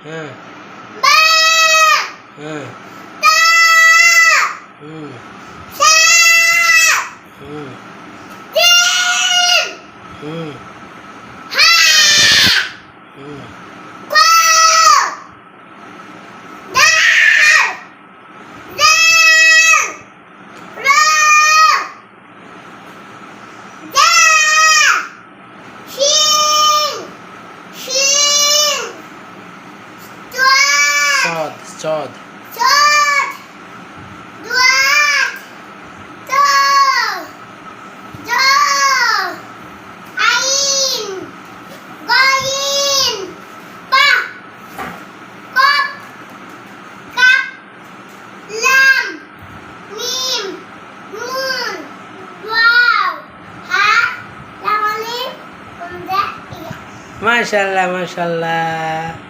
হ্যাঁ বা হ্যাঁ তা হুম সা হুম জিম হুম হা হুম কো দাল জাল রা জা শিন শিন صاد صاد صاد دوات تو جو عين غين با قاف كاف لام ميم نون واو ها لام ألف همزة إيه ما شاء الله ما شاء الله